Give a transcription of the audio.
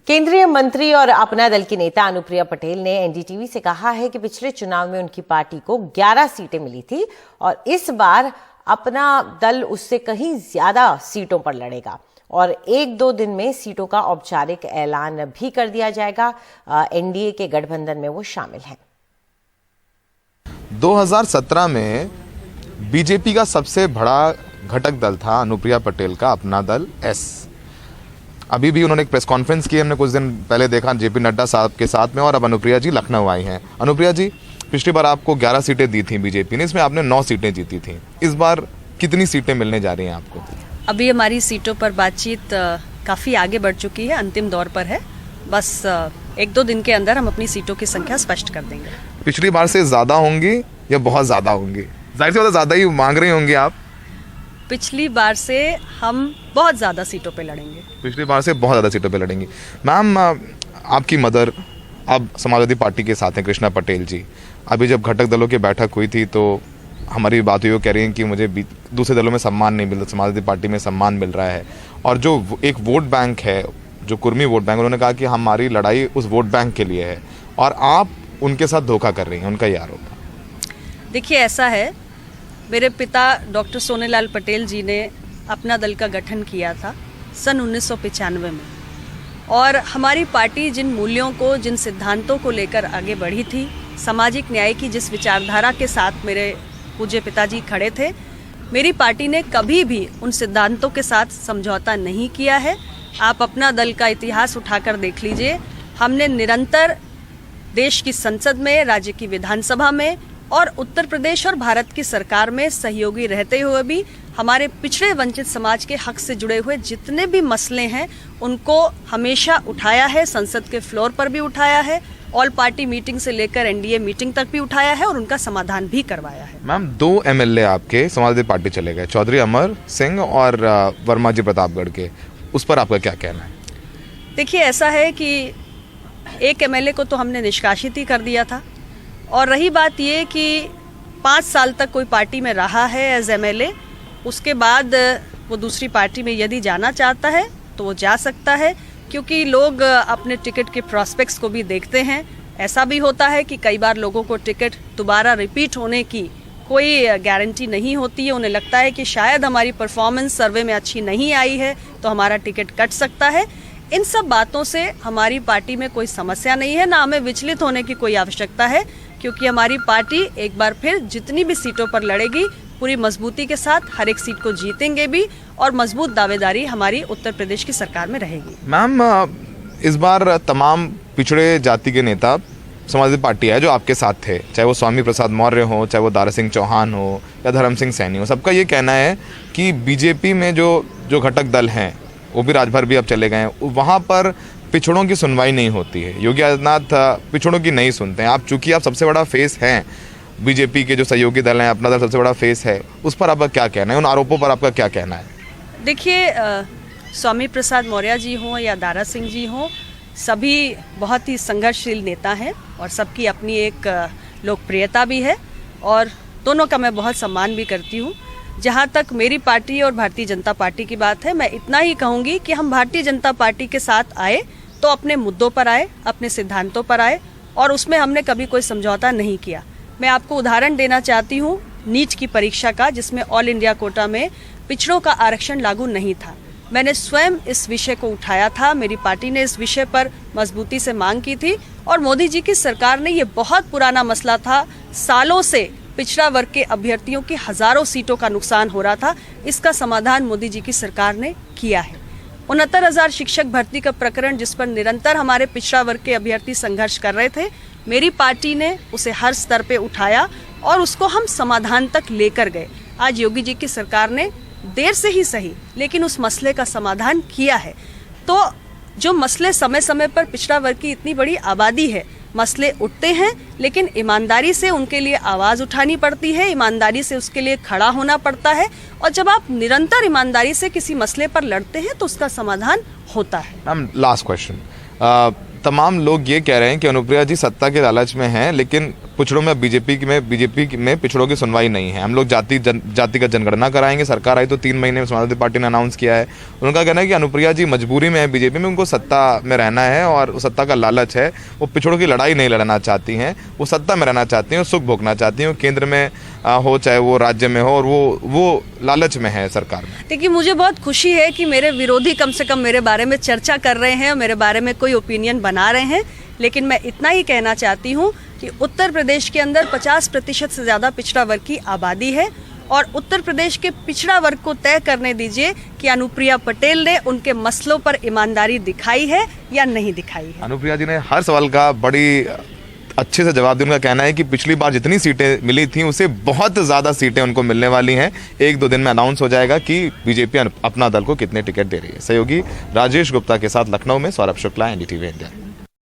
केंद्रीय मंत्री और अपना दल की नेता अनुप्रिया पटेल ने एनडीटीवी से कहा है कि पिछले चुनाव में उनकी पार्टी को 11 सीटें मिली थी और इस बार अपना दल उससे कहीं ज्यादा सीटों पर लड़ेगा और 1-2 दिन में सीटों का औपचारिक ऐलान भी कर दिया जाएगा। एनडीए के गठबंधन में वो शामिल हैं। 2017 में बीजेपी का सबसे बड़ा घटक दल था अनुप्रिया पटेल का अपना दल एस। अभी भी उन्होंने एक प्रेस कॉन्फ्रेंस की, हमने कुछ दिन पहले देखा जेपी नड्डा साहब के साथ में, और अब अनुप्रिया जी लखनऊ आई हैं। अनुप्रिया जी, पिछली बार आपको 11 सीटें दी थी बीजेपी ने, इसमें आपने 9 सीटें जीती थी। इस बार कितनी सीटें मिलने जा रही हैं आपको? अभी हमारी सीटों पर बातचीत काफ़ी आगे बढ़ चुकी है, अंतिम दौर पर है। बस 1-2 दिन के अंदर हम अपनी सीटों की संख्या स्पष्ट कर देंगे। पिछली बार से ज़्यादा होंगी या बहुत ज़्यादा होंगी? जाहिर सी बात है ज़्यादा ही मांग रही होंगी आप। पिछली बार से हम बहुत ज़्यादा सीटों पे लड़ेंगे। पिछली बार से बहुत ज़्यादा सीटों पे लड़ेंगी। मैम, आपकी मदर अब समाजवादी पार्टी के साथ हैं, कृष्णा पटेल जी। अभी जब घटक दलों की बैठक हुई थी तो हमारी बात हुई, वो कह रही हैं कि मुझे दूसरे दलों में सम्मान नहीं मिल रहा, समाजवादी पार्टी में सम्मान मिल रहा है। और जो एक वोट बैंक है, जो कुर्मी वोट बैंक, उन्होंने कहा कि हमारी लड़ाई उस वोट बैंक के लिए है और आप उनके साथ धोखा कर रही हैं, उनका ये आरोप है। देखिए, ऐसा है, मेरे पिता डॉक्टर सोनेलाल पटेल जी ने अपना दल का गठन किया था सन 1995 में, और हमारी पार्टी जिन मूल्यों को, जिन सिद्धांतों को लेकर आगे बढ़ी थी, सामाजिक न्याय की जिस विचारधारा के साथ मेरे पूज्य पिताजी खड़े थे, मेरी पार्टी ने कभी भी उन सिद्धांतों के साथ समझौता नहीं किया है। आप अपना दल का इतिहास उठाकर देख लीजिए। हमने निरंतर देश की संसद में, राज्य की विधानसभा में और उत्तर प्रदेश और भारत की सरकार में सहयोगी रहते हुए भी हमारे पिछड़े वंचित समाज के हक से जुड़े हुए जितने भी मसले हैं उनको हमेशा उठाया है, संसद के फ्लोर पर भी उठाया है, ऑल पार्टी मीटिंग से लेकर एनडीए मीटिंग तक भी उठाया है और उनका समाधान भी करवाया है। मैम, 2 एमएलए आपके समाजवादी पार्टी चले गए, चौधरी अमर सिंह और वर्मा जी प्रतापगढ़ के, उस पर आपका क्या कहना है? देखिए, ऐसा है कि एक एमएलए को तो हमने निष्कासित ही कर दिया था, और रही बात ये कि 5 साल तक कोई पार्टी में रहा है एज एमएलए, उसके बाद वो दूसरी पार्टी में यदि जाना चाहता है तो वो जा सकता है, क्योंकि लोग अपने टिकट के प्रॉस्पेक्ट्स को भी देखते हैं। ऐसा भी होता है कि कई बार लोगों को टिकट दोबारा रिपीट होने की कोई गारंटी नहीं होती है। उन्हें लगता है कि शायद हमारी परफॉर्मेंस सर्वे में अच्छी नहीं आई है तो हमारा टिकट कट सकता है। इन सब बातों से हमारी पार्टी में कोई समस्या नहीं है, ना हमें विचलित होने की कोई आवश्यकता है, क्योंकि हमारी पार्टी एक बार फिर जितनी भी सीटों पर लड़ेगी पूरी मजबूती के साथ हर एक सीट को जीतेंगे भी, और मजबूत दावेदारी हमारी उत्तर प्रदेश की सरकार में रहेगी। मैम, इस बार तमाम पिछड़े जाति के नेता समाजवादी पार्टी है जो आपके साथ थे, चाहे वो स्वामी प्रसाद मौर्य हो, चाहे वो दारा सिंह चौहान हो या धर्म सिंह सैनी हो, सबका ये कहना है कि बीजेपी में जो घटक दल हैं, वो भी राजभर भी अब चले गए हैं, वहाँ पर पिछड़ों की सुनवाई नहीं होती है। योगी आदित्यनाथ पिछड़ों की नहीं सुनते हैं। आप चूंकि आप सबसे बड़ा फेस हैं बीजेपी के, जो सहयोगी दल हैं, अपना दल सबसे बड़ा फेस है, उस पर आपका क्या कहना है? उन आरोपों पर आपका क्या कहना है? देखिए, स्वामी प्रसाद मौर्य जी हों या दारा सिंह जी हों, सभी बहुत ही संघर्षशील नेता हैं और सबकी अपनी एक लोकप्रियता भी है, और दोनों का मैं बहुत सम्मान भी करती हूँ। जहाँ तक मेरी पार्टी और भारतीय जनता पार्टी की बात है, मैं इतना ही कहूँगी कि हम भारतीय जनता पार्टी के साथ आए तो अपने मुद्दों पर आए, अपने सिद्धांतों पर आए, और उसमें हमने कभी कोई समझौता नहीं किया। मैं आपको उदाहरण देना चाहती हूँ नीट की परीक्षा का, जिसमें ऑल इंडिया कोटा में पिछड़ों का आरक्षण लागू नहीं था। मैंने स्वयं इस विषय को उठाया था, मेरी पार्टी ने इस विषय पर मजबूती से मांग की थी, और मोदी जी की सरकार ने, ये बहुत पुराना मसला था, सालों से पिछड़ा वर्ग के अभ्यर्थियों की हजारों सीटों का नुकसान हो रहा था, इसका समाधान मोदी जी की सरकार ने किया है। 69,000 शिक्षक भर्ती का प्रकरण, जिस पर निरंतर हमारे पिछड़ा वर्ग के अभ्यर्थी संघर्ष कर रहे थे, मेरी पार्टी ने उसे हर स्तर पे उठाया और उसको हम समाधान तक लेकर गए। आज योगी जी की सरकार ने देर से ही सही लेकिन उस मसले का समाधान किया है। तो जो मसले समय समय पर पिछड़ा वर्ग की इतनी बड़ी आबादी है, मसले उठते हैं, लेकिन ईमानदारी से उनके लिए आवाज़ उठानी पड़ती है, ईमानदारी से उसके लिए खड़ा होना पड़ता है, और जब आप निरंतर ईमानदारी से किसी मसले पर लड़ते हैं तो उसका समाधान होता है। लास्ट क्वेश्चन, तमाम लोग ये कह रहे हैं कि अनुप्रिया जी सत्ता के लालच में हैं, लेकिन पिछड़ों में बीजेपी में पिछड़ों की सुनवाई नहीं है। हम लोग जातिगत जनगणना कराएंगे, सरकार आई तो 3 महीने में समाजवादी पार्टी ने अनाउंस किया है। उनका कहना है कि अनुप्रिया जी मजबूरी में है बीजेपी में, उनको सत्ता में रहना है और सत्ता का लालच है। वो पिछड़ों की लड़ाई नहीं लड़ना चाहती हैं, वो सत्ता में रहना चाहती हैं, सुख भोगना चाहती हैं, केंद्र में हो चाहे वो राज्य में हो, और वो लालच में है सरकार में। देखिए, मुझे बहुत खुशी है कि मेरे विरोधी कम से कम मेरे बारे में चर्चा कर रहे हैं और मेरे बारे में कोई ओपिनियन बना रहे हैं, लेकिन मैं इतना ही कहना चाहती हूँ कि उत्तर प्रदेश के अंदर 50% से ज़्यादा पिछड़ा वर्ग की आबादी है और उत्तर प्रदेश के पिछड़ा वर्ग को तय करने दीजिए कि अनुप्रिया पटेल ने उनके मसलों पर ईमानदारी दिखाई है या नहीं दिखाई है। अनुप्रिया जी ने हर सवाल का बड़ी अच्छे से जवाब दिया। उनका कहना है कि पिछली बार जितनी सीटें मिली थी उससे बहुत ज़्यादा सीटें उनको मिलने वाली हैं। 1-2 दिन में अनाउंस हो जाएगा कि बीजेपी अपना दल को कितने टिकट दे रही है। सहयोगी राजेश गुप्ता के साथ लखनऊ में सौरभ शुक्ला, NDTV इंडिया।